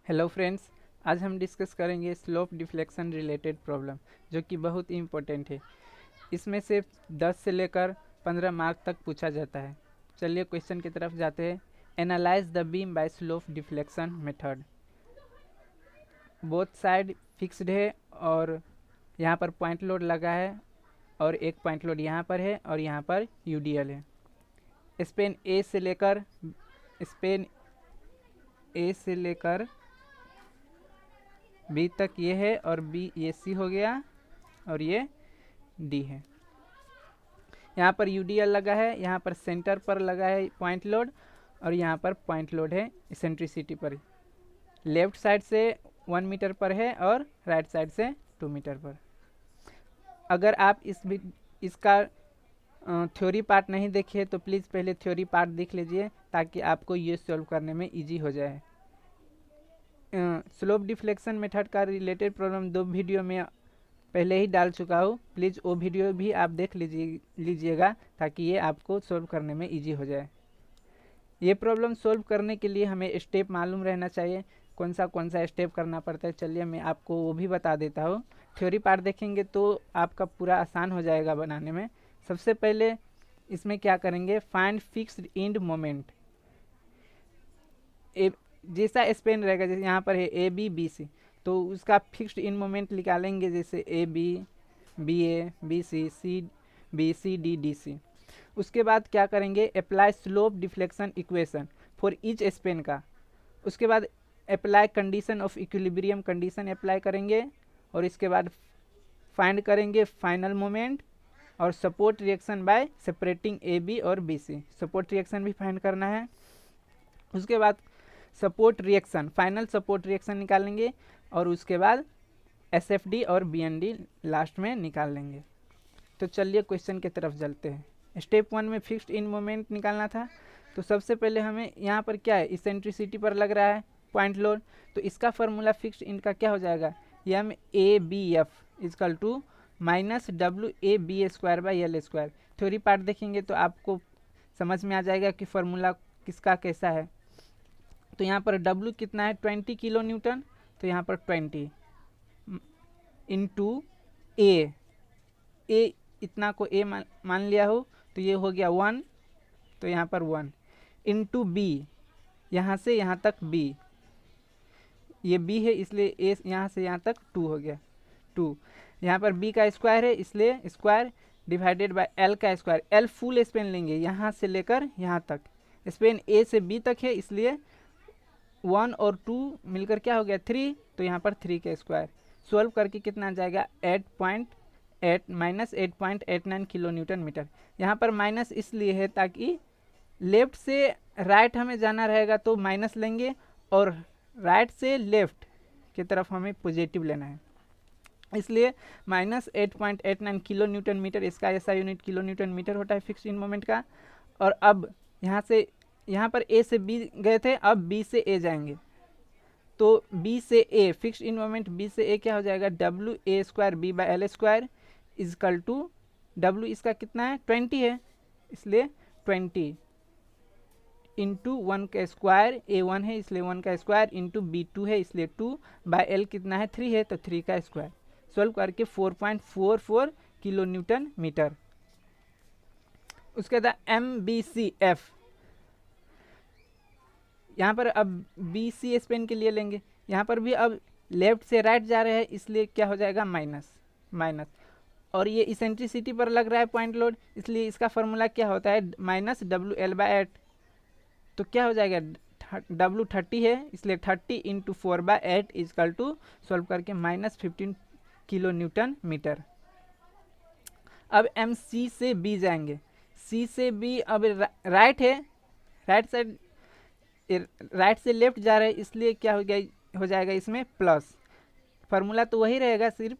Hello friends, आज हम discuss करेंगे स्लोप डिफ्लेक्शन रिलेटेड प्रॉब्लम, जो कि बहुत ही इम्पोर्टेंट है। इसमें से 10 से लेकर 15 मार्क तक पूछा जाता है। चलिए क्वेश्चन की तरफ जाते हैं। Analyse the beam by slope deflection method. Both side fixed है और यहाँ पर पॉइंट लोड लगा है और एक पॉइंट लोड यहाँ पर है और यहाँ पर यूडीएल है। स्पेन ए से लेकर बी तक ये है और बी ये सी हो गया और ये डी है। यहाँ पर यूडीएल लगा है, यहाँ पर सेंटर पर लगा है पॉइंट लोड और यहाँ पर पॉइंट लोड है इसेंट्रिसिटी पर। लेफ्ट साइड से 1 मीटर पर है और राइट साइड से 2 मीटर पर। अगर आप इसका थ्योरी पार्ट नहीं देखे तो प्लीज़ पहले थ्योरी पार्ट देख लीजिए, ताकि आपको ये सॉल्व करने में इजी हो जाए। स्लोप डिफ्लेक्शन मेथड का रिलेटेड प्रॉब्लम 2 वीडियो में पहले ही डाल चुका हूँ। प्लीज़ वो वीडियो भी आप देख लीजिएगा ताकि ये आपको सॉल्व करने में इजी हो जाए। ये प्रॉब्लम सॉल्व करने के लिए हमें स्टेप मालूम रहना चाहिए, कौन सा स्टेप करना पड़ता है। चलिए मैं आपको वो भी बता देता हूँ। थ्योरी पार्ट देखेंगे तो आपका पूरा आसान हो जाएगा बनाने में। सबसे पहले इसमें क्या करेंगे, फाइंड फिक्स्ड एंड मोमेंट। जैसा स्पेन रहेगा, जैसे यहाँ पर है ए बी बी सी, तो उसका फिक्स्ड इन मोमेंट निकालेंगे, जैसे A B B A B C D D C. उसके बाद क्या करेंगे, apply slope deflection equation for each span का। उसके बाद apply condition of equilibrium condition apply करेंगे और इसके बाद फाइंड करेंगे फाइनल मोमेंट और support reaction by separating A B और बी सी। सपोर्ट रिएक्शन भी फाइंड करना है। उसके बाद support reaction, final support reaction निकालेंगे और उसके बाद एसएफडी और बीएनडी लास्ट में निकाल लेंगे। तो चलिए क्वेश्चन की तरफ चलते हैं। स्टेप 1 में फिक्स्ड इन मोमेंट निकालना था। तो सबसे पहले हमें यहाँ पर क्या है, इसेंट्रिसिटी पर लग रहा है पॉइंट लोड, तो इसका फॉर्मूला फिक्स्ड इन का क्या हो जाएगा, M A B F equal to minus W A B square by L square. Theory part देखेंगे तो आपको समझ में आ जाएगा कि फॉर्मूला किसका कैसा है। तो यहाँ पर W कितना है, 20 किलो न्यूटन। तो यहाँ पर 20 इंटू ए इतना को ए मान लिया हो तो ये हो गया 1, तो यहाँ पर 1 इंटू बी, यहाँ से यहाँ तक B, ये B है इसलिए ए यहाँ से यहाँ तक 2 हो गया 2। यहाँ पर B का स्क्वायर है इसलिए स्क्वायर डिवाइडेड बाय L का स्क्वायर। L फुल स्पेन लेंगे यहाँ से लेकर यहाँ तक, स्पेन A से B तक है इसलिए 1 और 2 मिलकर क्या हो गया 3, तो यहाँ पर 3 का स्क्वायर। सॉल्व करके कितना आ जाएगा 8.8 माइनस 8.89 किलो न्यूटन मीटर। यहाँ पर माइनस इसलिए है ताकि लेफ्ट से राइट हमें जाना रहेगा तो माइनस लेंगे और राइट से लेफ्ट की तरफ हमें पॉजिटिव लेना है, इसलिए माइनस 8.89 किलो न्यूटन मीटर। इसका ऐसा यूनिट किलो न्यूटन मीटर होता है फिक्स्ड इन मोमेंट का। और अब यहाँ पर ए से बी गए थे, अब बी से ए जाएंगे, तो बी से A fixed end moment B से ए क्या हो जाएगा, W A square B by L square equal to W इसका कितना है 20 है, इसलिए 20 इंटू 1 का स्क्वायर, ए 1 है इसलिए 1 का स्क्वायर इंटू बी 2 है इसलिए 2 बाई एल कितना है 3 है तो 3 का स्क्वायर। सॉल्व करके 4.44 किलो न्यूटन मीटर। उसके बाद एम बी सी एफ, यहाँ पर अब बी सी स्पेन के लिए लेंगे। यहाँ पर भी अब लेफ्ट से राइट जा रहे हैं इसलिए क्या हो जाएगा माइनस, और ये इसेंट्रिसिटी पर लग रहा है पॉइंट लोड, इसलिए इसका फॉर्मूला क्या होता है माइनस डब्ल्यू एल बाई 8। तो क्या हो जाएगा, डब्ल्यू 30 है इसलिए 30 into 4 by 8 equal to, solve करके माइनस 15 किलो न्यूटन मीटर। अब एम सी से बी जाएंगे, सी से बी अब राइट है, राइट साइड राइट से लेफ्ट जा रहे हैं इसलिए क्या हो जाएगा इसमें प्लस। फार्मूला तो वही रहेगा, सिर्फ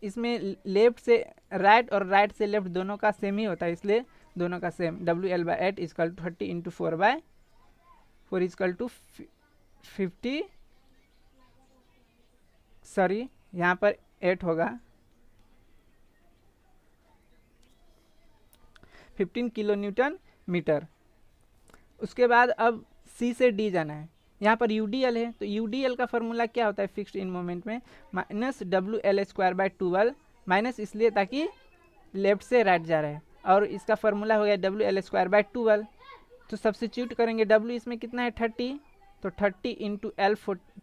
इसमें लेफ्ट से राइट और राइट से लेफ्ट दोनों का सेम ही होता है इसलिए दोनों का same. W L by 8 equal to 30 into 4 by 4 equal to 50, sorry यहाँ पर 8 होगा 15 किलो न्यूटन मीटर। उसके बाद अब सी से डी जाना है, यहाँ पर यूडीएल है, तो यूडीएल का फॉर्मूला क्या होता है फिक्स्ड इन मोमेंट में, माइनस WL²/12, माइनस इसलिए ताकि लेफ्ट से राइट जा रहा है, और इसका फॉर्मूला हो गया WL²/12। तो सब्स्टिट्यूट करेंगे, W इसमें कितना है 30, तो 30 इंटू L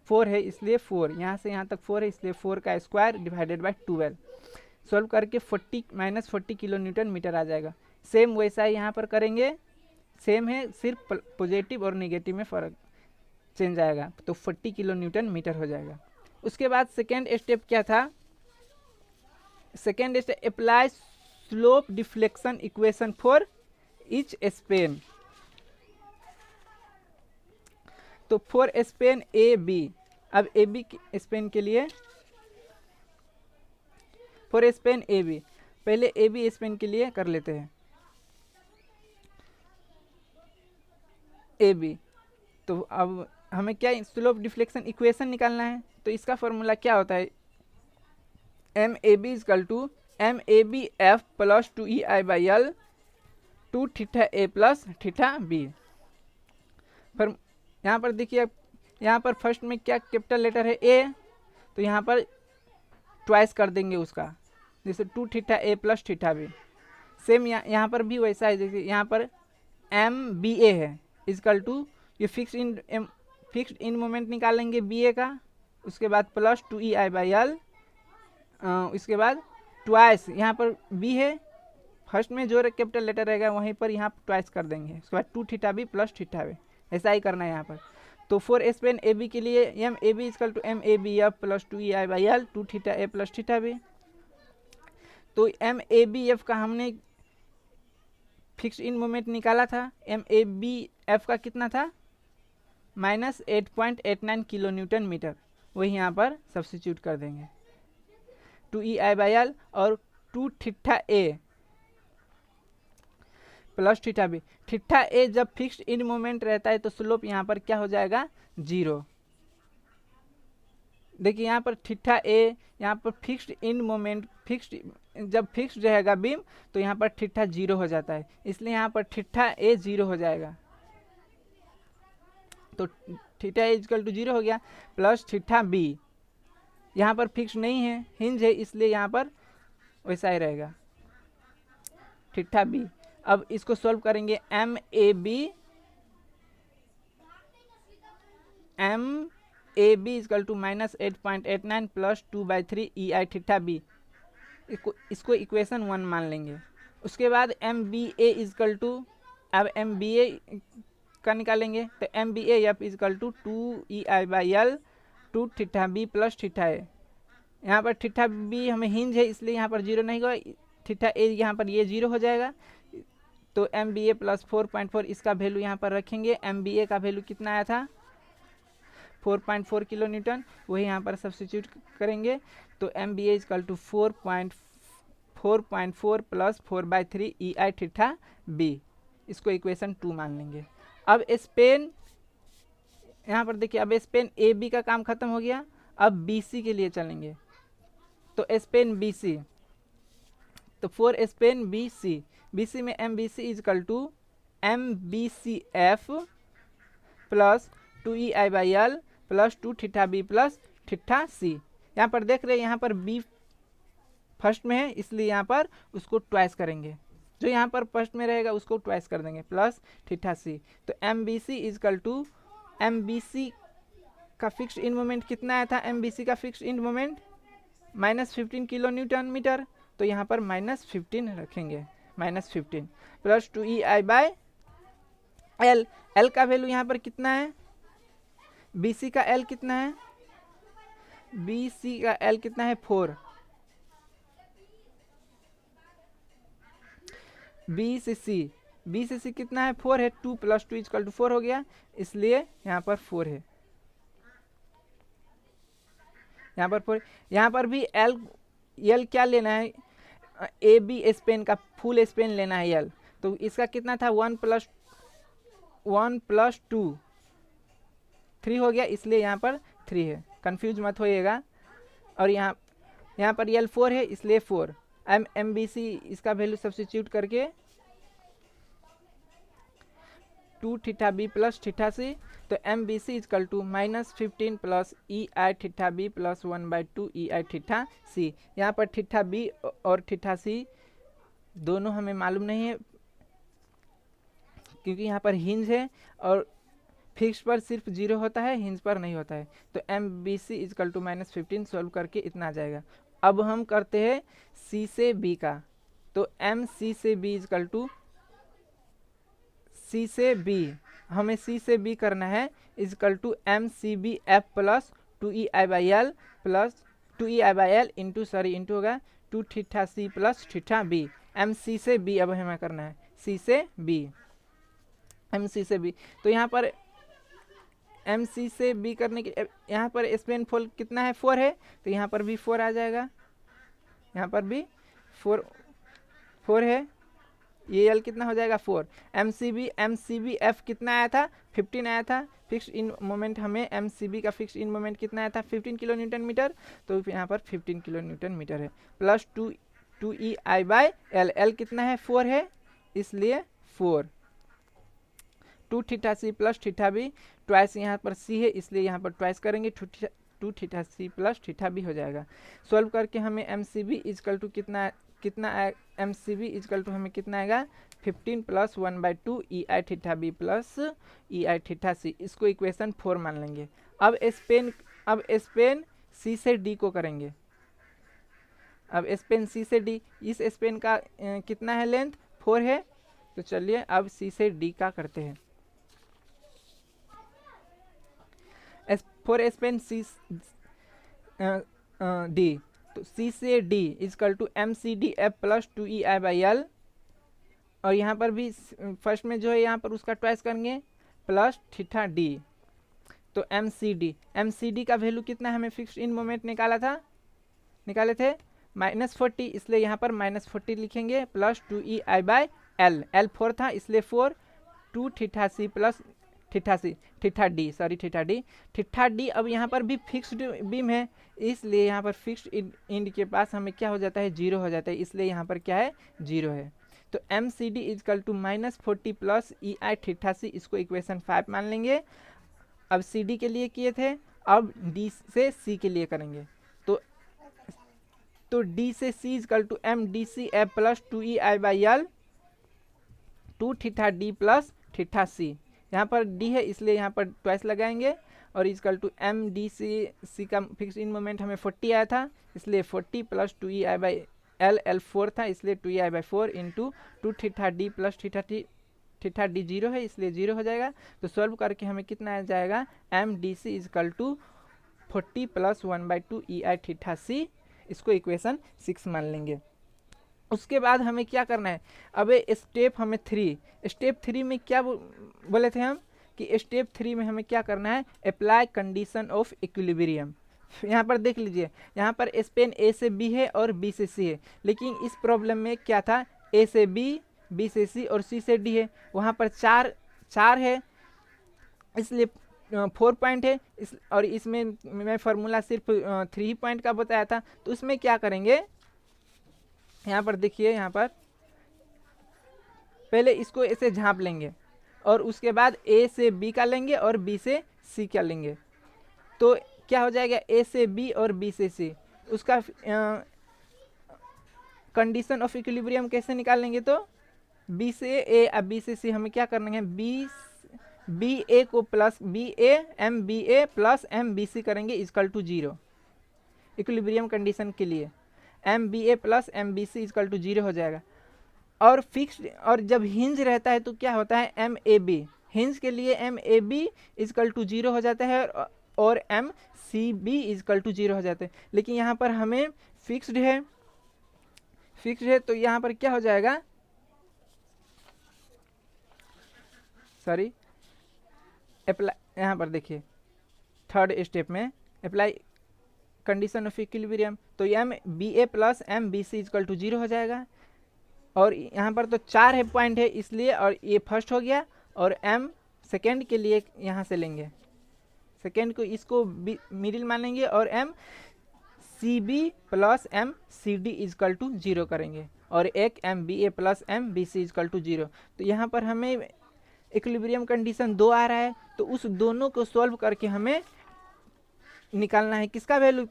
4 है इसलिए 4, यहाँ से यहाँ तक 4 है इसलिए 4 का स्क्वायर डिवाइडेड बाय 12। सॉल्व करके 40 किलो न्यूटन मीटर आ जाएगा। सेम वैसा ही यहाँ पर करेंगे, सेम है, सिर्फ पॉजिटिव और नेगेटिव में फ़र्क चेंज आएगा, तो 40 किलो न्यूटन मीटर हो जाएगा। उसके बाद सेकेंड स्टेप क्या था, second step apply slope deflection equation for each Spain. तो फॉर स्पेन ए बी, अब ए बी स्पेन के लिए, फॉर स्पेन ए बी, पहले ए बी स्पेन के लिए कर लेते हैं ए बी। तो अब हमें क्या स्लोप डिफ्लेक्शन इक्वेशन निकालना है, तो इसका फॉर्मूला क्या होता है, M A B equal to M A B F plus 2EI/L 2 theta A plus theta B. फिर यहाँ पर देखिए, यहाँ पर फर्स्ट में क्या कैपिटल लेटर है ए, तो यहाँ पर ट्वाइस कर देंगे उसका, जैसे 2 theta A plus theta B. Same यहाँ पर भी वैसा है, जैसे यहाँ पर MBA है इजकल टू, ये फिक्स्ड इन मोमेंट निकालेंगे BA का, उसके बाद प्लस 2EI/L, उसके बाद ट्वाइस, यहाँ पर B है, फर्स्ट में जो कैपिटल लेटर रहेगा वहीं पर यहाँ ट्वाइस कर देंगे, उसके बाद 2 theta B plus theta B, ऐसा ही करना है यहाँ पर। तो फॉर स्पेन ए बी के लिए M A B equal to MABF plus 2EI/L 2 theta A plus theta B. तो MABF का हमने फिक्स इन मोमेंट निकाला था, MABF का कितना था, माइनस 8.89 किलो न्यूटन मीटर, वही यहाँ पर सब्स्टिट्यूट कर देंगे, 2EI/L और 2 theta A plus theta B. Theta ए जब फिक्स्ड इन मोमेंट रहता है तो स्लोप यहाँ पर क्या हो जाएगा, 0। देखिए यहाँ पर थीटा ए, यहाँ पर फिक्स्ड इन मोमेंट, जब फिक्स्ड रहेगा बीम तो यहाँ पर थीटा 0 हो जाता है, इसलिए यहाँ पर थीटा ए 0 हो जाएगा। तो थीटा ए इक्वल टू 0 हो गया, प्लस थीटा बी, यहाँ पर फिक्स नहीं है, हिंज है, इसलिए यहाँ पर वैसा ही रहेगा थीटा बी। अब इसको सॉल्व करेंगे, M A B equal to minus 8.89 plus 2/3 EI theta B, इसको इक्वेशन 1 मान लेंगे। उसके बाद MBA इजकल टू, अब MBA का निकालेंगे, तो MBAF equal to 2EI/L 2 theta B plus theta A. यहाँ पर थीटा बी हमें हिंज है इसलिए यहाँ पर 0 नहीं होगा, थीटा ए यहाँ पर ये 0 हो जाएगा। तो MBA प्लस 4.4 इसका वैल्यू यहाँ पर रखेंगे, MBA का वैल्यू कितना आया था 4.4 किलो न्यूटन, वही यहाँ पर सब्स्टिट्यूट करेंगे। तो MBA equal to 4.4 plus 4/3 EI theta B, इसको इक्वेशन 2 मान लेंगे। अब स्पेन, यहाँ पर देखिए, अब स्पेन AB का काम खत्म हो गया, अब BC के लिए चलेंगे। तो स्पेन BC, तो फॉर स्पेन BC में MBC equal to MBCF plus 2EI/L plus 2 theta B plus theta C. यहाँ पर देख रहे हैं, यहाँ पर B फर्स्ट में है इसलिए यहाँ पर उसको ट्वाइस करेंगे, जो यहाँ पर फर्स्ट में रहेगा उसको ट्वाइस कर देंगे, प्लस थीटा सी। तो MBC इजकल टू, MBC का फिक्स्ड इन मोमेंट कितना आया था, MBC का fixed end moment -15 kilo newton metre, तो यहाँ पर -15 रखेंगे, -15 प्लस 2EI/L। L का वैल्यू यहाँ पर कितना है, BC का L कितना है, BC का L कितना है 4, BCC कितना है 4 है, 2 प्लस 2 इजकल टू 4 हो गया, इसलिए यहाँ पर 4 है, यहाँ पर 4। यहाँ पर भी L क्या लेना है, AB स्पेन का फुल स्पेन लेना है L, तो इसका कितना था 1 प्लस 2 3 हो गया, इसलिए यहाँ पर 3 है, कंफ्यूज मत होइएगा। और यहाँ पर L 4 है इसलिए 4, MBC इसका वैल्यू सब्स्टिट्यूट करके 2 theta B plus theta C, तो तो M B C equal to -15 plus E I theta B plus 1/2 E I theta C. यहाँ पर थीटा बी और थीटा सी दोनों हमें मालूम नहीं है, क्योंकि यहाँ पर हिंज है और फिक्स पर सिर्फ 0 होता है, हिंज पर नहीं होता है। तो M B C equal to -15 solve करके इतना आ जाएगा। अब हम करते हैं सी से बी का। तो एम सी से बी इजकल टू सी से बी, हमें सी से बी करना है, equal to M C B F plus 2EI/L plus 2EI/L into होगा 2 theta C plus theta B. M C से बी अब हमें करना है, सी से बी, एम सी से बी। तो यहाँ पर एम सी से बी करने के यहाँ पर स्पेन फोल कितना है, 4 है, तो यहाँ पर भी 4 आ जाएगा, यहाँ पर भी 4 है, ये एल कितना हो जाएगा 4। एम सी बी एफ कितना आया था, 15 आया था। फिक्स इन मोमेंट हमें एम सी बी का फिक्स इन मोमेंट कितना आया था, 15 किलो न्यूटन मीटर, तो यहाँ पर 15 किलो न्यूटन मीटर है, प्लस 2EI/L, एल कितना है 4 है, इसलिए 4, 2 theta C plus theta B, twice यहाँ पर सी है इसलिए यहाँ पर ट्वाइस करेंगे, 2 theta C plus theta B हो जाएगा। सॉल्व करके हमें M C B equal to कितना M C B equal to हमें कितना आएगा, 15 प्लस 1/2 ई आई थीटा बी प्लस ई आई थीटा सी। इसको इक्वेशन 4 मान लेंगे। अब स्पेन सी से डी को करेंगे। अब स्पेन सी से डी, इस स्पेन का कितना है लेंथ, 4 है, तो चलिए अब सी से डी का करते हैं। फॉर स्पेन सी डी, तो सी से D equal to M C D F plus 2EI/L, और यहाँ पर भी फर्स्ट में जो है यहाँ पर उसका ट्वाइस करेंगे, प्लस थीटा डी। तो एम सी डी का वैल्यू कितना हमें फिक्स्ड इन मोमेंट निकाले थे -40, इसलिए यहाँ पर -40 लिखेंगे, प्लस 2EI/L, एल 4 था इसलिए 4, 2 theta C plus theta D. अब यहाँ पर भी फिक्स्ड बीम है, इसलिए यहाँ पर फिक्स्ड इंड के पास हमें क्या हो जाता है, 0 हो जाता है, इसलिए यहाँ पर क्या है, 0 है। तो M C D equal to -40 plus E I theta C, इसको इक्वेशन 5 मान लेंगे। अब सी डी के लिए किए थे, अब डी से सी के लिए करेंगे। तो डी से C equal to M D C F plus 2EI/L 2 theta D plus theta C. यहाँ पर डी है इसलिए यहाँ पर ट्वाइस लगाएंगे, और equal to M D C का फिक्स इन मोमेंट हमें 40 आया था, इसलिए 40 प्लस 2EI/L, एल 4 था इसलिए 2EI/4 into 2 theta D plus theta D 0 है इसलिए 0 हो जाएगा। तो सॉल्व करके हमें कितना आ जाएगा, M D C equal to 40 plus 1/2 EI theta C, इसको इक्वेशन 6 मान लेंगे। उसके बाद हमें क्या करना है, अब स्टेप हमें 3, स्टेप 3 में क्या बोले थे हम, कि स्टेप 3 में हमें क्या करना है, अप्लाई कंडीशन ऑफ इक्विलिब्रियम। यहाँ पर देख लीजिए, यहाँ पर स्पेन ए से बी है और बी से सी है, लेकिन इस प्रॉब्लम में क्या था, ए से बी, बी से सी और सी से डी है, वहाँ पर चार है, इसलिए 4 पॉइंट है, और इसमें मैं फार्मूला सिर्फ 3 पॉइंट का बताया था। तो उसमें क्या करेंगे, यहाँ पर देखिए, यहाँ पर पहले इसको ऐसे झांप लेंगे और उसके बाद ए से बी का लेंगे और बी से सी का लेंगे, तो क्या हो जाएगा, ए से बी और बी से सी। उसका कंडीशन ऑफ इक्विलिब्रियम कैसे निकाल लेंगे, तो बी से ए अब बी से सी हमें क्या करना है, बी ए को plus B A plus M B C करेंगे इजकल टू 0। इक्विलिब्रियम कंडीशन के लिए M B A plus M B C equal to 0 हो जाएगा। और फिक्स्ड, और जब हिंज रहता है तो क्या होता है, एम ए बी, हिंज के लिए M A B equal to 0 हो जाता है और M C B equal to 0 हो जाता है। लेकिन यहाँ पर हमें फिक्स्ड है, तो यहाँ पर क्या हो जाएगा, सॉरी, अप्लाई, यहाँ पर देखिए थर्ड स्टेप में अप्लाई कंडीशन ऑफ इक्विलिब्रियम, तो M B A plus M B C equal to 0 हो जाएगा। और यहाँ पर तो 4 है पॉइंट है इसलिए, और ये फर्स्ट हो गया, और एम सेकेंड के लिए यहाँ से लेंगे, सेकेंड को इसको मिडिल मानेंगे, और M C B plus M C D equal to 0 करेंगे, और एक M B A plus M B C equal to 0। तो यहाँ पर हमें इक्विलिब्रियम कंडीशन 2 आ रहा है, तो उस दोनों को सॉल्व करके हमें निकालना है किसका वैल्यू,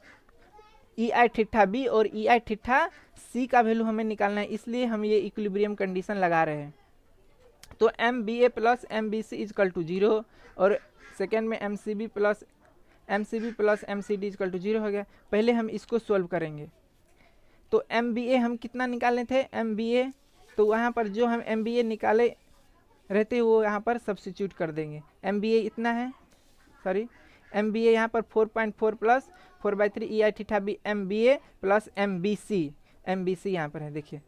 ई आई थीटा बी और ई आई थीटा सी का वैल्यू हमें निकालना है, इसलिए हम ये इक्विलिब्रियम कंडीशन लगा रहे हैं। तो M B A plus M B C equal to 0 और सेकेंड में M C B plus M C D equal to 0 हो गया। पहले हम इसको सॉल्व करेंगे। तो एम बी ए हम कितना निकाले थे, एम बी ए, तो वहाँ पर जो हम एम बी ए निकाले रहते वो यहाँ पर सब्स्टिट्यूट कर देंगे। एम बी ए इतना है, सॉरी एम बी ए यहाँ पर 4.4 plus 4/3 E I theta B M B A plus M B सी यहाँ पर है। देखिए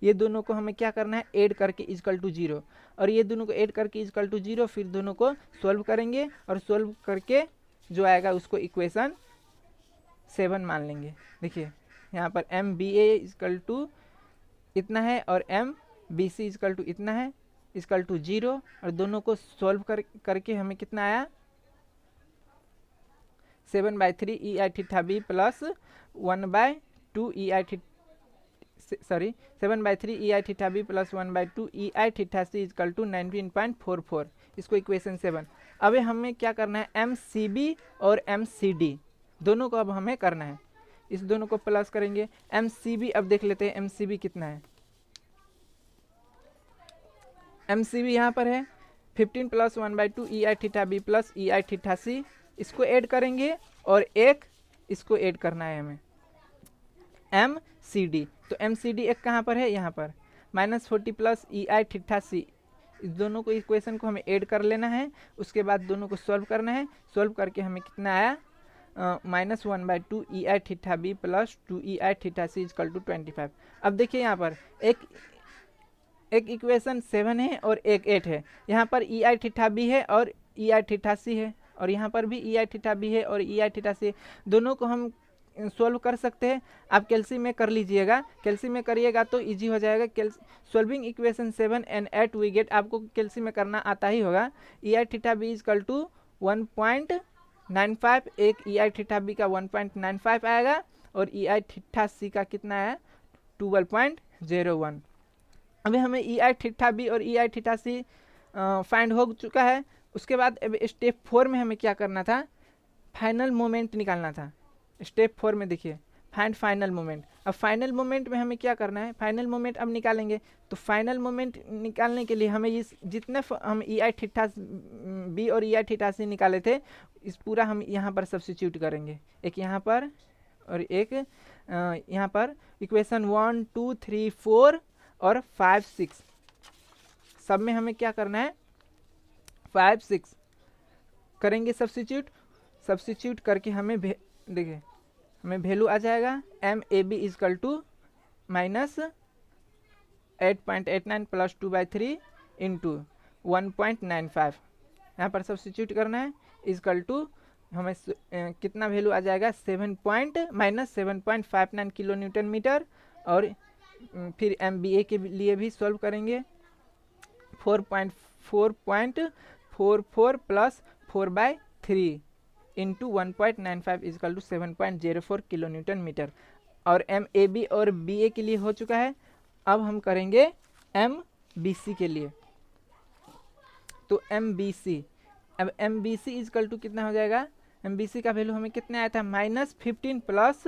ये दोनों को हमें क्या करना है, ऐड करके इजकल टू 0, और ये दोनों को ऐड करके इजकल टू 0, फिर दोनों को सॉल्व करेंगे और सॉल्व करके जो आएगा उसको इक्वेशन 7 मान लेंगे। देखिए यहाँ पर M B A equal to इतना है और M B C equal to इतना है, इजकल टू 0, और दोनों को सॉल्व करके हमें कितना आया 7/3 E I theta B plus 1/2 E I theta, sorry 7/3 E I theta B plus 1/2 E I theta C equal to 19.44, इसको इक्वेशन 7। अब हमें क्या करना है, एम सी बी और एम सी डी दोनों को अब हमें करना है, इस दोनों को प्लस करेंगे। एम सी बी अब देख लेते हैं एम सी बी कितना है। एम सी बी यहाँ पर है 15 प्लस 1/2 ई आई थीटा बी प्लस ई आई थीटा सी, इसको ऐड करेंगे और एक इसको ऐड करना है हमें एम सी डी। तो एम सी डी एक कहाँ पर है, यहाँ पर -40 प्लस ई आई थीटा सी, इस दोनों को इक्वेशन को हमें ऐड कर लेना है, उसके बाद दोनों को सॉल्व करना है। सॉल्व करके हमें कितना आया -1/2 ई आई theta B plus 2 E I theta C equal to 25। अब देखिए यहाँ पर एक इक्वेशन 7 है और एक 8 है, यहाँ पर ई आई थीटा बी है और ई आई थीटा सी है, और यहाँ पर भी ई आई थीटा बी है और ई आई थीटा सी, दोनों को हम सॉल्व कर सकते हैं। आप कैल्सियम में कर लीजिएगा, कैल्सियम में करिएगा तो इजी हो जाएगा। Solving equation 7 and 8 we get, आपको कैल्सियम में करना आता ही होगा। E I theta B equal to 1.95, एक ई आई थीटा बी का 1.95 आएगा और ई आई थीटा सी का कितना है 12.01। अभी हमें ई आई थीटा बी और ई आई थीटा सी फाइंड हो चुका है। उसके बाद अब स्टेप 4 में हमें क्या करना था, फाइनल मोमेंट निकालना था। स्टेप 4 में देखिए फाइंड फाइनल मोमेंट। अब फाइनल मोमेंट में हमें क्या करना है, फाइनल मोमेंट अब निकालेंगे। तो फाइनल मोमेंट निकालने के लिए हमें इस जितने हम ई आई थीटा बी और ई आई थीटा सी निकाले थे, इस पूरा हम यहाँ पर सब्स्टिट्यूट करेंगे, एक यहाँ पर और एक यहाँ पर। इक्वेशन 1 2 3 4 और 5 6 सब में हमें क्या करना है 5 6 करेंगे सब्स्टिट्यूट करके हमें देखिए हमें वैल्यू आ जाएगा M A B equal to -8.89 plus 2/3 into 1.95, यहाँ पर सब्स्टिट्यूट करना है, इजकल टू हमें कितना वैल्यू आ जाएगा -7.59 किलो न्यूटन मीटर। और फिर एम बी ए के लिए भी सॉल्व करेंगे 4.44 plus 4/3 into 1.95 equal to 7.04 kilo newton metre. और एम ए बी और बी ए के लिए हो चुका है। अब हम करेंगे एम बी सी के लिए। तो एम बी सी, अब M B C equal to कितना हो जाएगा, एम बी सी का वैल्यू हमें कितना आया था -15 प्लस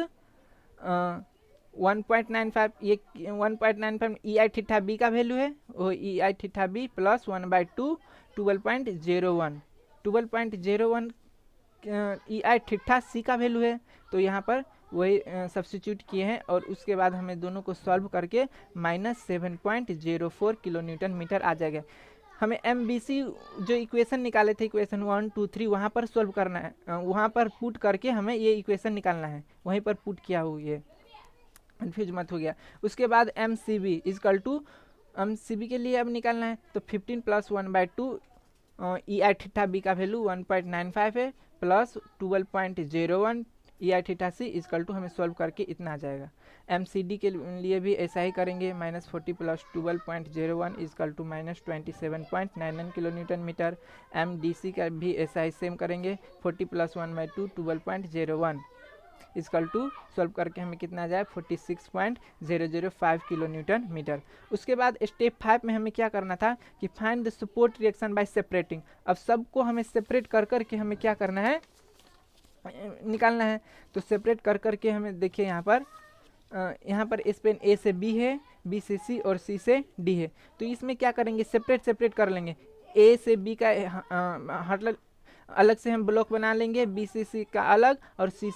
1.95, ये 1.95 ई आई थीटा बी का वैल्यू है, वो ई आई थीटा बी प्लस 1/2 12.01 ई आई थीटा सी का वैल्यू है। तो यहाँ पर वही सब्स्टिट्यूट किए हैं और उसके बाद हमें दोनों को सॉल्व करके -7.04 किलो न्यूटन मीटर आ जाएगा। हमें एम बी सी जो इक्वेशन निकाले थे, इक्वेशन 1 2 3, वहाँ पर सॉल्व करना है, वहाँ पर पुट करके हमें ये इक्वेशन निकालना है, वहीं पर पुट किया हो, ये कन्फ्यूज मत हो गया। उसके बाद M C B equal to, M C B के लिए अब निकालना है, तो 15 प्लस 1/2 ई आई थीटा बी का वैल्यू 1.95 है plus 12.01 E I theta C equal to, हमें सॉल्व करके इतना आ जाएगा। एम सी डी के लिए भी ऐसा ही करेंगे, -40 plus 12.01 equal to -27.99 kilo newton metre. M D C का भी ऐसा ही सेम करेंगे, 40 प्लस 1/2 12.01 इजकल टू सॉल्व करके हमें कितना आ जाए 46.005 किलो न्यूटन मीटर। उसके बाद स्टेप 5 में हमें क्या करना था कि find the support reaction by separating. अब सबको हमें सेपरेट कर कर के हमें क्या करना है, निकालना है। तो सेपरेट कर कर के हमें देखिए यहाँ पर इस पेन ए से बी है, बी से सी और सी से डी है। तो इसमें क्या करेंगे, सेपरेट कर लेंगे। ए से बी का हट अलग से हम ब्लॉक बना लेंगे, बी से सी का अलग और सी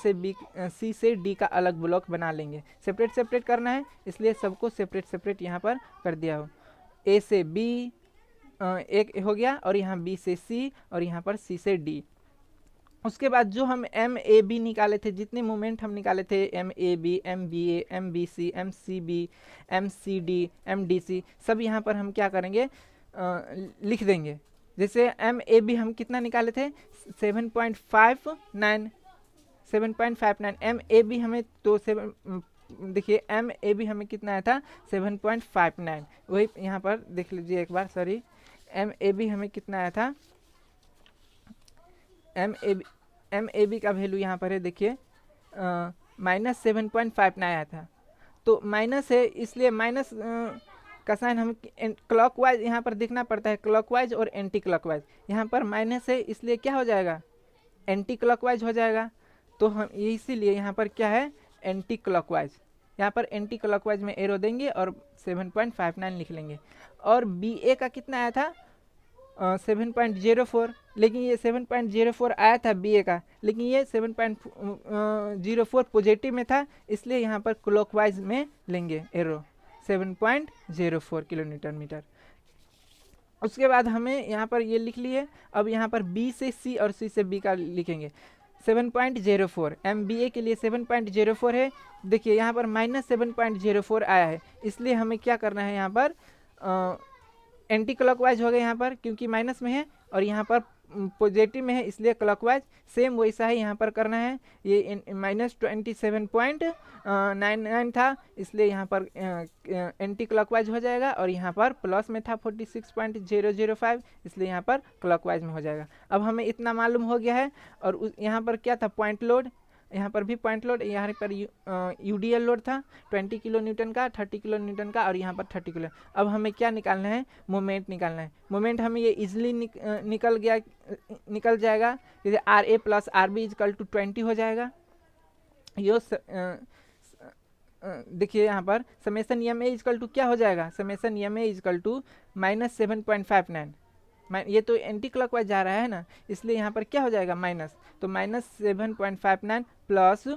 से डी का अलग ब्लॉक बना लेंगे। सेपरेट करना है, इसलिए सबको सेपरेट यहाँ पर कर दिया हो। ए से बी एक हो गया और यहाँ बी से सी और यहाँ पर सी से डी। उसके बाद जो हम एम ए बी निकाले थे, जितने मोमेंट हम निकाले थे M A B, M B A, M B C, M C B, M C D, M D C, सब यहाँ पर हम क्या करेंगे, लिख देंगे। जैसे एम ए बी हम कितना निकाले थे 7.59 एम ए बी हमें तो देखिए एम ए बी हमें कितना आया था 7.59। वही यहाँ पर देख लीजिए एक बार, सॉरी, एम ए बी हमें कितना आया था, एम ए बी का वैल्यू यहाँ पर है देखिए -7.59 आया था। तो माइनस है, इसलिए माइनस का साइन हम क्लॉकवाइज यहाँ पर देखना पड़ता है, क्लॉकवाइज और एंटी क्लॉकवाइज। यहाँ पर माइनस है इसलिए क्या हो जाएगा, एंटी क्लॉकवाइज हो जाएगा। तो हम इसीलिए यहाँ पर क्या है, एंटी क्लॉकवाइज। यहाँ पर एंटी क्लॉकवाइज में एरो देंगे और 7.59 लिख लेंगे। और बी ए का कितना आया था 7.04, लेकिन ये 7.04 आया था बी ए का, लेकिन ये 7.04 पॉजिटिव में था, इसलिए यहाँ पर क्लॉकवाइज में लेंगे एरो 7.04 किलो न्यूटन मीटर। उसके बाद हमें यहाँ पर ये लिख लिए। अब यहाँ पर बी से सी और सी से बी का लिखेंगे 7.04। एम बी ए के लिए 7.04 है, देखिए यहाँ पर -7.04 आया है, इसलिए हमें क्या करना है, यहाँ पर एंटी क्लॉकवाइज हो गया यहाँ पर, क्योंकि माइनस में है और यहाँ पर पॉजिटिव में है, इसलिए क्लॉकवाइज। सेम वैसा ही यहाँ पर करना है। ये -27.99 था, इसलिए यहाँ पर एंटी क्लॉकवाइज हो जाएगा और यहाँ पर प्लस में था 46.005, इसलिए यहाँ पर क्लॉकवाइज में हो जाएगा। अब हमें इतना मालूम हो गया है। और यहाँ पर क्या था, पॉइंट लोड, यहाँ पर भी पॉइंट लोड, यहाँ पर यूडीएल लोड था 20 किलो न्यूटन का, 30 किलो न्यूटन का और यहाँ पर 30 किलो। अब हमें क्या निकालना है, मोमेंट निकालना है। मोमेंट हमें ये इजीली निकल जाएगा, जैसे R A plus R B equal to 20 हो जाएगा। यो देखिए यहाँ पर summation M A equal to क्या हो जाएगा, summation M A equal to -7.59। ये तो एंटी क्लॉकवाइज जा रहा है ना, इसलिए यहाँ पर क्या हो जाएगा माइनस, तो -7.59 प्लस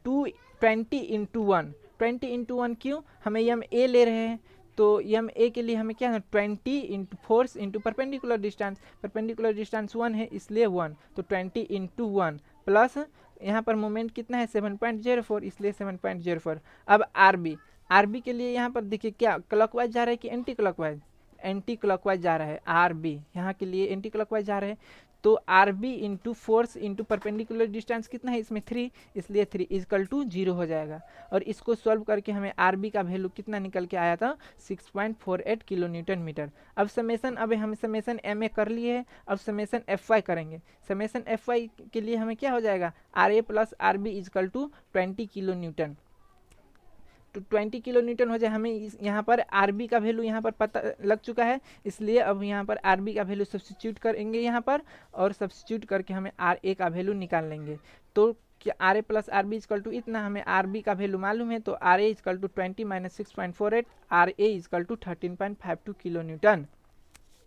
220 इंटू 1। 20 इंटू 1 क्यों, हमें एम ए ले रहे हैं, तो एम ए के लिए हमें क्या है 20 into force into perpendicular distance, perpendicular distance 1 है इसलिए 1, तो 20 इंटू 1 प्लस यहाँ पर मोमेंट कितना है 7.04, इसलिए 7.04। अब आर बी के लिए यहाँ पर देखिए क्या क्लॉकवाइज जा रहा है कि एंटी क्लॉकवाइज, एंटी क्लॉकवाइज जा रहा है। आर बी यहाँ के लिए एंटी क्लॉकवाइज जा रहा है, तो R B into force into perpendicular distance कितना है इसमें 3, इसलिए 3 इजकल टू 0 हो जाएगा। और इसको सॉल्व करके हमें आर बी का वैल्यू कितना निकल के आया था 6.48 किलो न्यूटन मीटर। अब समेसन, अब हम समेसन एम ए कर लिए है, अब समेसन एफ वाई करेंगे। समेसन एफ वाई के लिए हमें क्या हो जाएगा, R A plus R B equal to 20 kilo newton, तो 20 किलो न्यूटन हो जाए। हमें यहाँ पर आर बी का वैल्यू यहाँ पर पता लग चुका है, इसलिए अब यहाँ पर आर बी का वैल्यू सब्स्टिट्यूट करेंगे यहाँ पर, और सब्स्टिट्यूट करके हमें आर ए का वैल्यू निकाल लेंगे। तो क्या R A plus R B equal to इतना, हमें आर बी का वैल्यू मालूम है, तो R A equal to 20 - 6.48, R A equal to 13.52 kilo newton.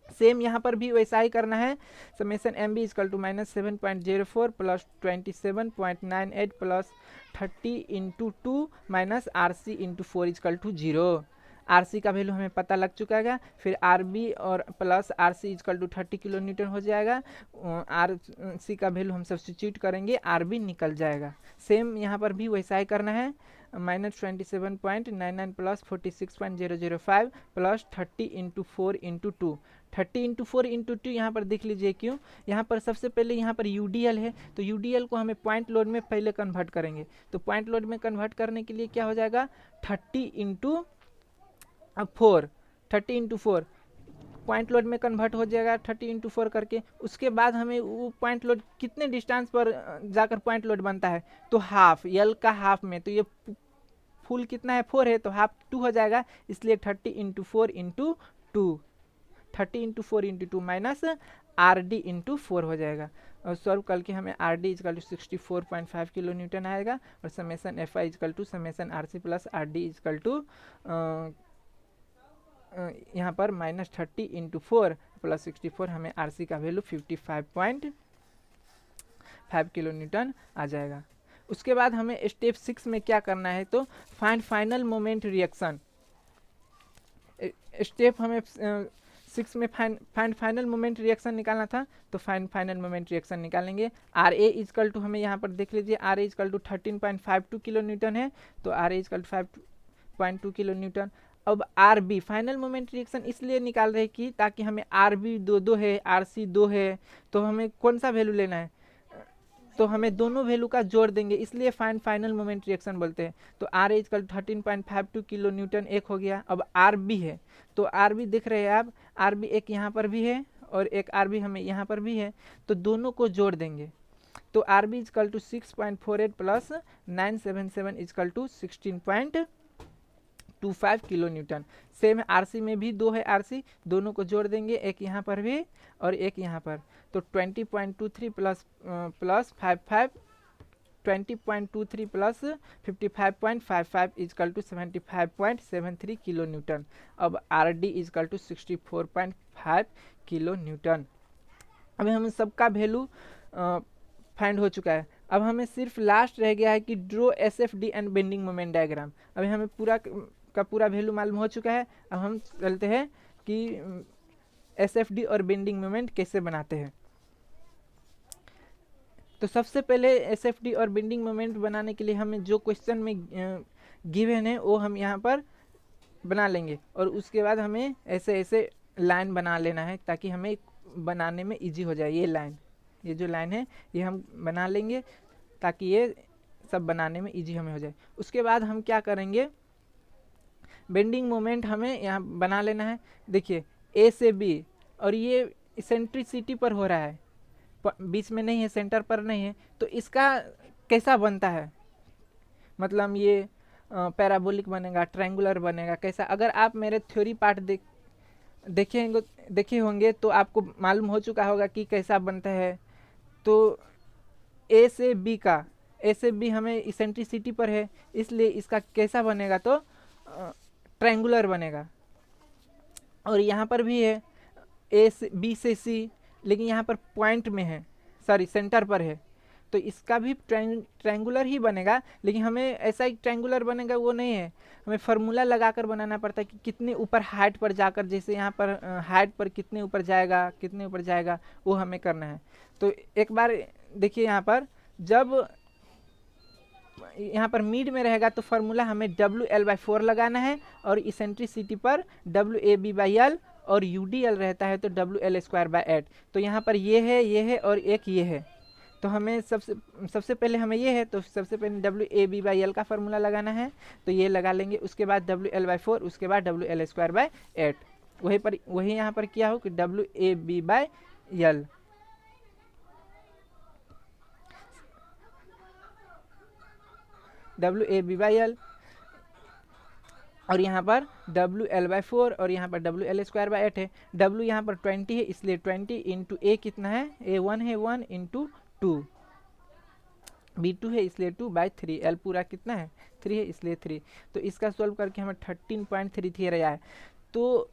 Same यहाँ पर भी वैसा ही करना है। Summation M B equal to -7.04 plus 27.98 plus 30 into 2 minus R C into 4 equal to 0। R C का वैल्यू हमें पता लग चुका है, फिर आर बी और plus R C equal to 30 kilo newton हो जाएगा। आर सी का वैल्यू हम सब्स्टिट्यूट करेंगे, आर बी निकल जाएगा। सेम यहाँ पर भी वैसा ही करना है, -27.99 plus 46.005 plus 30 into 4 into 2, 30 into 4 into 2 यहाँ पर देख लीजिए क्यों, यहाँ पर सबसे पहले यहाँ पर यूडीएल है, तो यूडीएल को हमें पॉइंट लोड में पहले कन्वर्ट करेंगे। तो पॉइंट लोड में कन्वर्ट करने के लिए क्या हो जाएगा 30 इंटू 4, 30 इंटू 4 पॉइंट लोड में कन्वर्ट हो जाएगा 30 × 4 करके। उसके बाद हमें वो पॉइंट लोड कितने डिस्टेंस पर जाकर पॉइंट लोड बनता है, तो हाफ, यल का हाफ में, तो ये फुल कितना है 4 है, तो हाफ 2 हो जाएगा, इसलिए 30 × 4 × 2, 30 × 4 × 2 माइनस RD × 4 हो जाएगा। और सॉल्व करके हमें RD equal to 64.5 kilo newton आएगा, और summation FI equal to summation RC plus RD equal to यहाँ पर -30 × 4 प्लस 64, हमें RC का वैल्यू 55.5 किलो न्यूटन आ जाएगा। उसके बाद हमें स्टेप 6 में क्या करना है, तो find final moment reaction. Step हमें 6 में फाइंड फाइनल मोमेंट रिएक्शन निकालना था, तो फाइंड फाइनल मोमेंट रिएक्शन निकालेंगे। RA इजकल टू, हमें यहाँ पर देख लीजिए RA equal to 13.52 kilo newton है, तो RA equal to 5.2 kilo newton. अब RB फाइनल मोमेंट रिएक्शन इसलिए निकाल रहे कि ताकि हमें RB 2 है, RC 2 है, तो हमें कौन सा वैल्यू लेना है, तो हमें दोनों वैल्यू का जोड़ देंगे, इसलिए फाइनल मोमेंट रिएक्शन बोलते हैं। तो RA इजकल 13.52 किलो न्यूटन एक हो गया। अब RB है, तो RB देख रहे हैं आप, RB एक यहाँ पर भी है और एक RB हमें यहाँ पर भी है, तो दोनों को जोड़ देंगे। तो RB equal to 6.48 plus 977 equal to 16.25 kilo newton. Same RC में भी 2 है RC, दोनों को जोड़ देंगे, एक यहाँ पर भी और एक यहाँ पर, तो 20.23 plus 55, 20.23 plus 55.55 equal to 75.73 kilo newton. अब RD equal to 64.5 kilo newton. अभी हमें सबका वैल्यू फाइंड हो चुका है। अब हमें सिर्फ लास्ट रह गया है कि draw SFD and bending moment diagram. अभी हमें पूरा का पूरा वैल्यू मालूम हो चुका है। अब हम चलते हैं कि SFD और बेंडिंग मोमेंट कैसे बनाते हैं। तो सबसे पहले SFD और बेंडिंग मोमेंट बनाने के लिए हमें जो क्वेश्चन में गिवन है वो हम यहाँ पर बना लेंगे, और उसके बाद हमें ऐसे ऐसे लाइन बना लेना है ताकि हमें बनाने में इजी हो जाए। ये लाइन, ये जो लाइन है ये हम बना लेंगे ताकि ये सब बनाने में इजी हमें हो जाए। उसके बाद हम क्या करेंगे, बेंडिंग मोमेंट हमें यहाँ बना लेना है। देखिए A से B, और ये सेंट्रिसिटी पर हो रहा है, बीच में नहीं है, सेंटर पर नहीं है, तो इसका कैसा बनता है, मतलब ये पैराबोलिक बनेगा, ट्रायंगुलर बनेगा, कैसा? अगर आप मेरे थ्योरी पार्ट देखे होंगे तो आपको मालूम हो चुका होगा कि कैसा बनता है। तो A से B हमें इसेंट्रिसिटी पर है, इसलिए इसका कैसा बनेगा, तो ट्रायंगुलर बनेगा। और यहाँ पर भी है B से C, लेकिन यहाँ पर पॉइंट में है, सॉरी सेंटर पर है, तो इसका भी ट्रायंगुलर ही बनेगा। लेकिन हमें ऐसा एक ट्रायंगुलर बनेगा वो नहीं है, हमें फार्मूला लगाकर बनाना पड़ता है कि कितने ऊपर हाइट पर जाकर, जैसे यहाँ पर हाइट पर कितने ऊपर जाएगा वो हमें करना है। तो एक बार देखिए यहाँ पर, जब यहाँ पर मिड में रहेगा तो फार्मूला हमें WL/4 लगाना है, और इसेंट्रिसिटी पर WAB/L, और UDL रहता है तो WL²/8। तो यहाँ पर ये है और एक ये है, तो हमें सबसे पहले हमें ये है, तो सबसे पहले WAB/L का फार्मूला लगाना है, तो ये लगा लेंगे। उसके बाद WL/4, उसके बाद WL²/8। वही यहाँ पर किया हो कि WAB/L, WAB/L, और यहाँ पर WL/4, और यहाँ पर WL²/8 है। W यहाँ पर 20 है, इसलिए 20 इंटू A कितना है, A1 है 1 इंटू 2, B2 है इसलिए 2/3, L पूरा कितना है 3 है इसलिए 3। तो इसका सॉल्व करके हमें 13.33 आया है। तो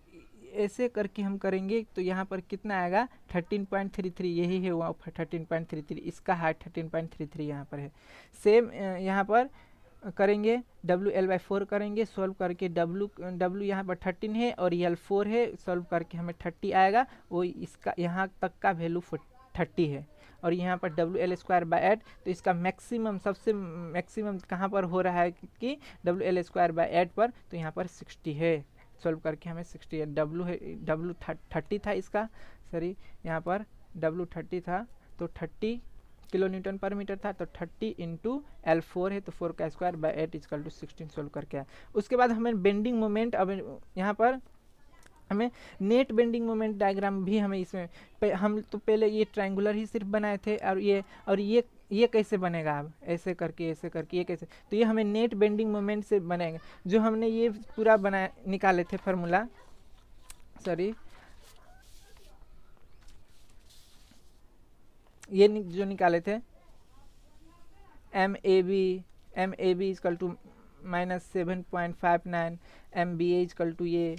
ऐसे करके हम करेंगे तो यहाँ पर कितना आएगा 13.33, यही है वहाँ 13.33, इसका हाइट 13.33 यहाँ पर है। सेम यहाँ पर करेंगे, WL/4 करेंगे, सॉल्व करके W यहाँ पर 13 है और L 4 है, सॉल्व करके हमें 30 आएगा। वो इसका यहाँ तक का वैल्यू 30 है, और यहाँ पर WL²/8, तो इसका मैक्सिमम, सबसे मैक्सिमम कहाँ पर हो रहा है कि WL²/8 पर, तो यहाँ पर 60 है। सॉल्व करके हमें 60 है। W 30 था इसका, सॉरी यहाँ पर W 30 था, तो 30 किलो न्यूटन पर मीटर था, तो 30 इंटू L 4 है, तो 4 का स्क्वायर/8 इजकल टू 16 सोल्व करके आया। उसके बाद हमें बेंडिंग मोमेंट, अब यहाँ पर हमें नेट बेंडिंग मोमेंट डायग्राम भी हमें इसमें हम तो पहले ये ट्रायंगुलर ही सिर्फ बनाए थे, और ये कैसे बनेगा अब, ऐसे करके ये कैसे, तो ये हमें नेट बेंडिंग मोमेंट से बनेगा। जो हमने ये पूरा बनाया निकाले थे फार्मूला, सॉरी ये जो निकाले थे M A B equal to -7.59, M B A equal to ये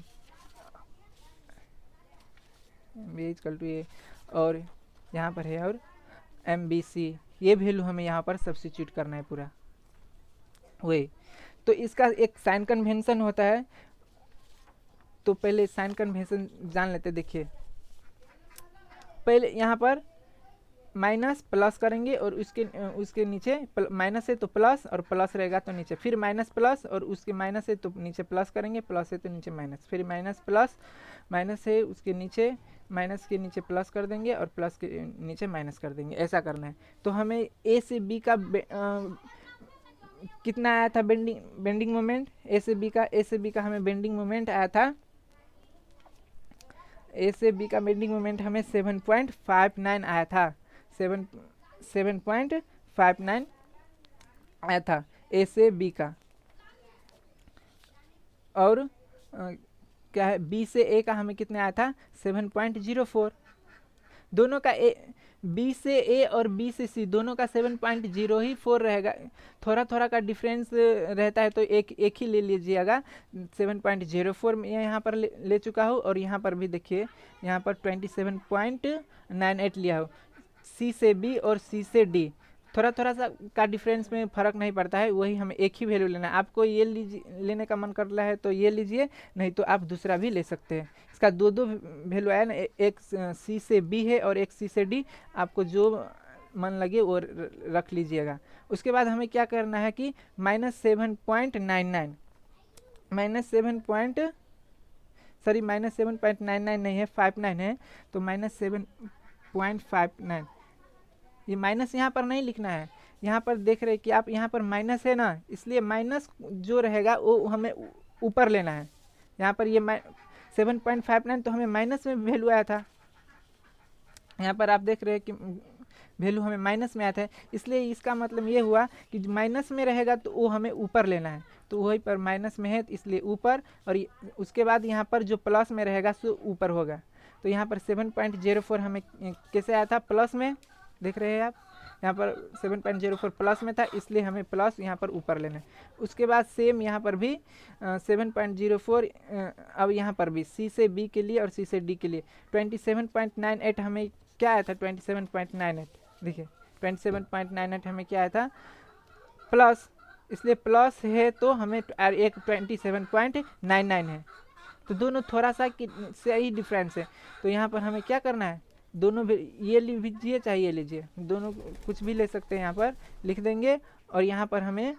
और यहाँ पर है, और एम बी सी, ये वैल्यू हमें यहाँ पर सब्स्टिट्यूट करना है पूरा वही। तो इसका एक साइन कन्वेंशन होता है, तो पहले साइन कन्वेंशन जान लेते। देखिए पहले यहाँ पर माइनस प्लस करेंगे और उसके नीचे माइनस है तो प्लस, और प्लस रहेगा तो नीचे फिर माइनस प्लस, और उसके माइनस है तो नीचे प्लस करेंगे, प्लस है तो नीचे माइनस, फिर माइनस प्लस, माइनस है उसके नीचे, माइनस के नीचे प्लस कर देंगे और प्लस के नीचे माइनस कर देंगे, ऐसा करना है। तो हमें ए से बी का कितना आया था बेंडिंग मोमेंट, ए से बी का हमें बेंडिंग मोमेंट आया था, ए से बी का बेंडिंग मोमेंट हमें 7.59 आया था, 7.59 आया था ए से बी का। और क्या है, बी से ए का हमें कितना आया था 7.04। दोनों का बी से ए और बी से सी दोनों का 7.04 रहेगा, थोड़ा थोड़ा का डिफरेंस रहता है तो एक ही ले लीजिएगा। 7.04 में यहाँ पर ले चुका हूँ, और यहाँ पर भी देखिए यहाँ पर 27.98 लिया हो। सी से बी और सी से डी थोड़ा थोड़ा सा का डिफरेंस में फ़र्क नहीं पड़ता है, वही हमें एक ही वैल्यू लेना है। आपको ये लेने का मन कर रहा है तो ये लीजिए, नहीं तो आप दूसरा भी ले सकते हैं। इसका दो वैल्यू आया ना, एक सी से बी है और एक सी से डी, आपको जो मन लगे वो रख लीजिएगा। उसके बाद हमें क्या करना है कि -7.99 -7.99 नहीं है, 59 है, तो -7.59, ये माइनस यहाँ पर नहीं लिखना है। यहाँ पर देख रहे कि आप यहाँ पर माइनस है ना, इसलिए माइनस जो रहेगा वो हमें ऊपर लेना है। यहाँ पर ये 7.59 तो हमें माइनस में वैल्यू आया था, यहाँ पर आप देख रहे हैं कि वैल्यू हमें माइनस में आया था, इसलिए इसका मतलब ये हुआ कि माइनस में रहेगा तो वो हमें ऊपर लेना है। तो वही पर माइनस में है इसलिए ऊपर, और उसके बाद यहाँ पर जो प्लस में रहेगा सो ऊपर होगा। तो यहाँ पर 7.04 हमें कैसे आया था, प्लस में, देख रहे हैं आप यहाँ पर 7.04 प्लस में था, इसलिए हमें प्लस यहाँ पर ऊपर लेना है। उसके बाद सेम यहाँ पर भी 7.04, अब यहाँ पर भी सी से बी के लिए और सी से डी के लिए 27.98 हमें क्या आया था, 27.98, देखिए 27.98 हमें क्या आया था प्लस, इसलिए प्लस है तो हमें एक 27.99 है, तो दोनों थोड़ा सा से ही डिफरेंस है। तो यहाँ पर हमें क्या करना है, दोनों भी ये लीजिए चाहे ये लीजिए, दोनों कुछ भी ले सकते हैं, यहाँ पर लिख देंगे। और यहाँ पर हमें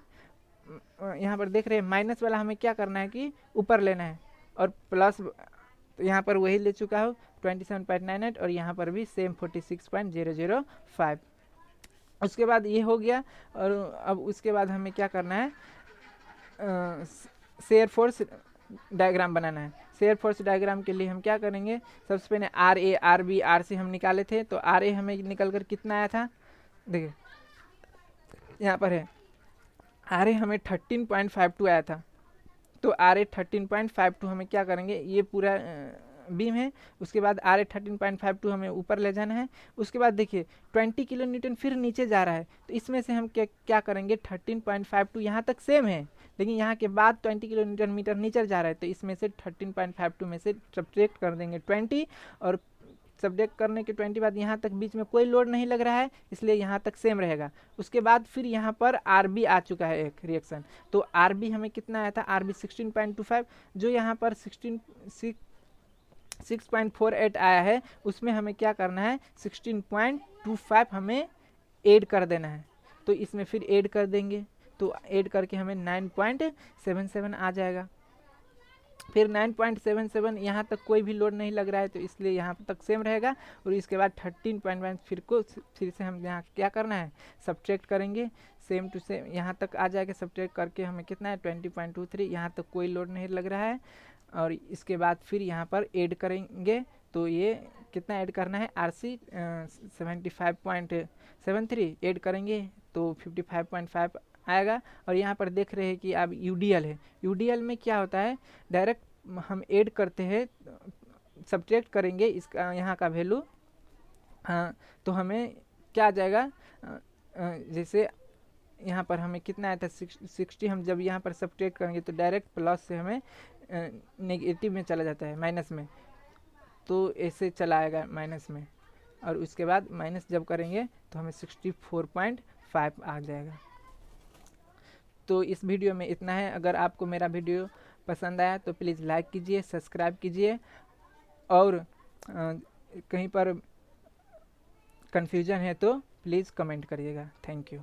यहाँ पर देख रहे हैं माइनस वाला हमें क्या करना है कि ऊपर लेना है, और प्लस तो यहाँ पर वही ले चुका हूँ 27.98, और यहाँ पर भी सेम 46.005। उसके बाद ये हो गया, और अब उसके बाद हमें क्या करना है, शेयर फोर्स डायग्राम बनाना है। शेयर फोर्स डायग्राम के लिए हम क्या करेंगे, सबसे पहले R A, R B, R C हम निकाले थे, तो आर ए हमें निकल कर कितना आया था, देखिए यहाँ पर है आर ए हमें 13.52 आया था। तो आर ए 13.52 हमें क्या करेंगे, ये पूरा बीम है, उसके बाद आर ए 13.52 हमें ऊपर ले जाना है। उसके बाद देखिए 20 किलो न्यूटन फिर नीचे जा रहा है, तो इसमें से हम क्या करेंगे, 13.52 यहाँ तक सेम है, लेकिन यहाँ के बाद 20 किलो न्यूटन मीटर नीचे जा रहा है, तो इसमें से 13.52 में से सब्ट्रैक्ट कर देंगे 20, और सब्ट्रैक्ट करने के 20 बाद यहाँ तक बीच में कोई लोड नहीं लग रहा है, इसलिए यहाँ तक सेम रहेगा। उसके बाद फिर यहाँ पर आर बी आ चुका है एक रिएक्शन, तो आर बी हमें कितना आया था, आर बी 16.25, जो यहाँ पर 6.48 आया है, उसमें हमें क्या करना है 16.25 हमें ऐड कर देना है। तो इसमें फिर ऐड कर देंगे, तो ऐड करके हमें 9.77 आ जाएगा। फिर 9.77 यहाँ तक कोई भी लोड नहीं लग रहा है, तो इसलिए यहाँ तक सेम रहेगा। और इसके बाद 13.1 फिर से हम यहाँ क्या करना है, सब्ट्रैक्ट करेंगे, सेम टू सेम यहाँ तक आ जाएगा। सब्ट्रैक्ट करके हमें कितना है 20.23, यहाँ तक कोई लोड नहीं लग रहा है, और इसके बाद फिर यहाँ पर ऐड करेंगे, तो ये कितना ऐड करना है, RC 75.73 ऐड करेंगे तो 55.5 आएगा। और यहाँ पर देख रहे हैं कि अब UDL है। UDL में क्या होता है, डायरेक्ट हम ऐड करते हैं, सब्ट्रैक्ट करेंगे इसका यहाँ का वैल्यू, हाँ, तो हमें क्या आ जाएगा, जैसे यहाँ पर हमें कितना आया था 60, हम जब यहाँ पर सब्ट्रैक्ट करेंगे तो डायरेक्ट प्लस से हमें नेगेटिव में चला जाता है, माइनस में, तो ऐसे चला आएगा माइनस में, और उसके बाद माइनस जब करेंगे तो हमें 64.5 आ जाएगा। तो इस वीडियो में इतना है। अगर आपको मेरा वीडियो पसंद आया तो प्लीज़ लाइक कीजिए, सब्सक्राइब कीजिए, और कहीं पर कन्फ्यूजन है तो प्लीज़ कमेंट करिएगा। Thank you.